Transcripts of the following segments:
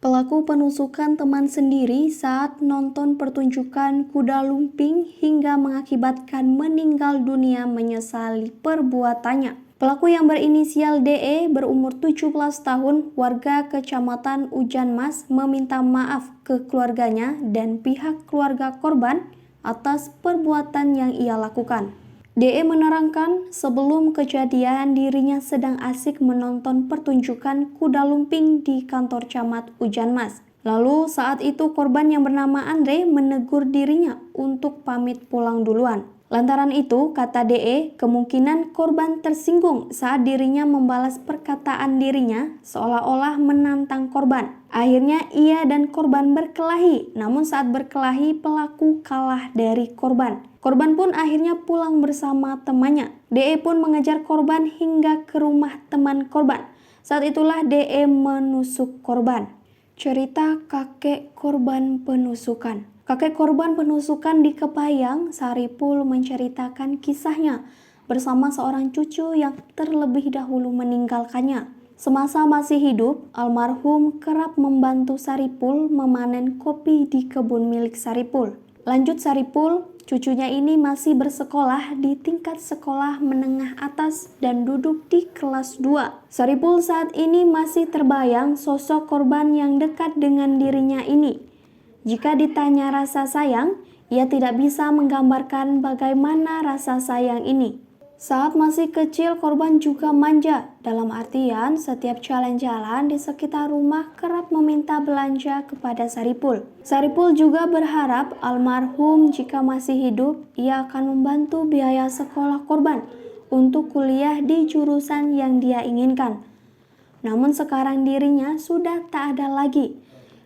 Pelaku penusukan teman sendiri saat nonton pertunjukan kuda lumping hingga mengakibatkan meninggal dunia menyesali perbuatannya. Pelaku yang berinisial DE berumur 17 tahun, warga Kecamatan Ujan Mas, meminta maaf ke keluarganya dan pihak keluarga korban atas perbuatan yang ia lakukan. DE menerangkan sebelum kejadian dirinya sedang asik menonton pertunjukan kuda lumping di kantor camat Ujan Mas. Lalu saat itu korban yang bernama Andre menegur dirinya untuk pamit pulang duluan. Lantaran itu, kata DE, kemungkinan korban tersinggung saat dirinya membalas perkataan dirinya seolah-olah menantang korban. Akhirnya ia dan korban berkelahi, namun saat berkelahi pelaku kalah dari korban. Korban pun akhirnya pulang bersama temannya. DE pun mengejar korban hingga ke rumah teman korban. Saat itulah DE menusuk korban. Cerita kakek korban penusukan. Kakek korban penusukan di Kepayang, Saripul menceritakan kisahnya bersama seorang cucu yang terlebih dahulu meninggalkannya. Semasa masih hidup, almarhum kerap membantu Saripul memanen kopi di kebun milik Saripul. Lanjut Saripul, cucunya ini masih bersekolah di tingkat sekolah menengah atas dan duduk di kelas 2. Saripul saat ini masih terbayang sosok korban yang dekat dengan dirinya ini. Jika ditanya rasa sayang, ia tidak bisa menggambarkan bagaimana rasa sayang ini. Saat masih kecil, korban juga manja, dalam artian setiap jalan-jalan di sekitar rumah kerap meminta belanja kepada Saripul. Saripul juga berharap almarhum jika masih hidup, ia akan membantu biaya sekolah korban untuk kuliah di jurusan yang dia inginkan. Namun sekarang dirinya sudah tak ada lagi.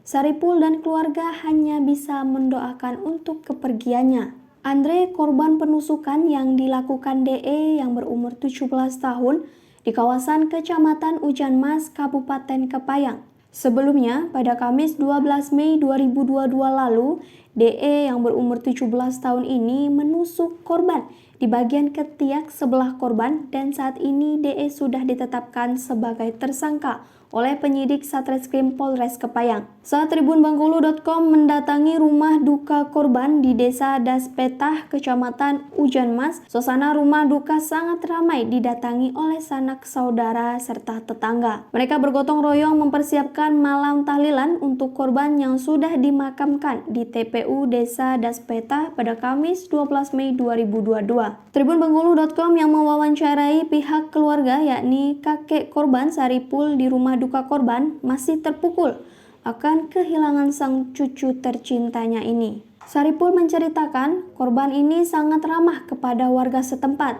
Saripul dan keluarga hanya bisa mendoakan untuk kepergiannya. Andre, korban penusukan yang dilakukan DE yang berumur 17 tahun di kawasan Kecamatan Ujan Mas, Kabupaten Kepayang. Sebelumnya, pada Kamis 12 Mei 2022 lalu, DE yang berumur 17 tahun ini menusuk korban di bagian ketiak sebelah korban dan saat ini DE sudah ditetapkan sebagai tersangka oleh penyidik Satreskrim Polres Kepayang. Saat tribunbengkulu.com mendatangi rumah duka korban di Desa Daspetah, Kecamatan Ujan Mas, suasana rumah duka sangat ramai didatangi oleh sanak saudara serta tetangga. Mereka bergotong royong mempersiapkan malam tahlilan untuk korban yang sudah dimakamkan di TPU Desa Daspetah pada Kamis 12 Mei 2022. Tribunbengkulu.com yang mewawancarai pihak keluarga yakni kakek korban Saripul di rumah duka korban masih terpukul akan kehilangan sang cucu tercintanya ini. Saripul menceritakan korban ini sangat ramah kepada warga setempat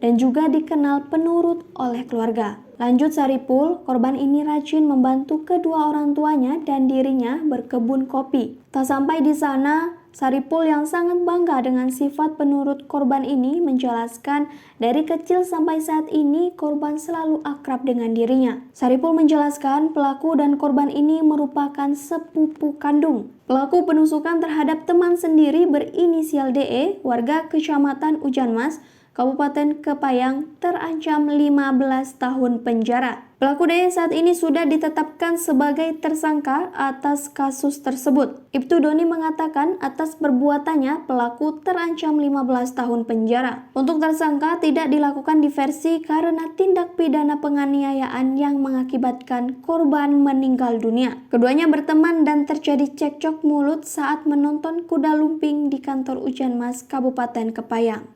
dan juga dikenal penurut oleh keluarga. Lanjut Saripul, korban ini rajin membantu kedua orang tuanya dan dirinya berkebun kopi. Tak sampai di sana, Saripul yang sangat bangga dengan sifat penurut korban ini menjelaskan dari kecil sampai saat ini korban selalu akrab dengan dirinya. Saripul menjelaskan pelaku dan korban ini merupakan sepupu kandung. Pelaku penusukan terhadap teman sendiri berinisial DE, warga Kecamatan Ujan Mas, Kabupaten Kepayang, terancam 15 tahun penjara. Pelaku DE saat ini sudah ditetapkan sebagai tersangka atas kasus tersebut. Ibtu Doni mengatakan atas perbuatannya pelaku terancam 15 tahun penjara. Untuk tersangka tidak dilakukan diversi karena tindak pidana penganiayaan yang mengakibatkan korban meninggal dunia. Keduanya berteman dan terjadi cekcok mulut saat menonton kuda lumping di kantor Ujan Mas, Kabupaten Kepayang.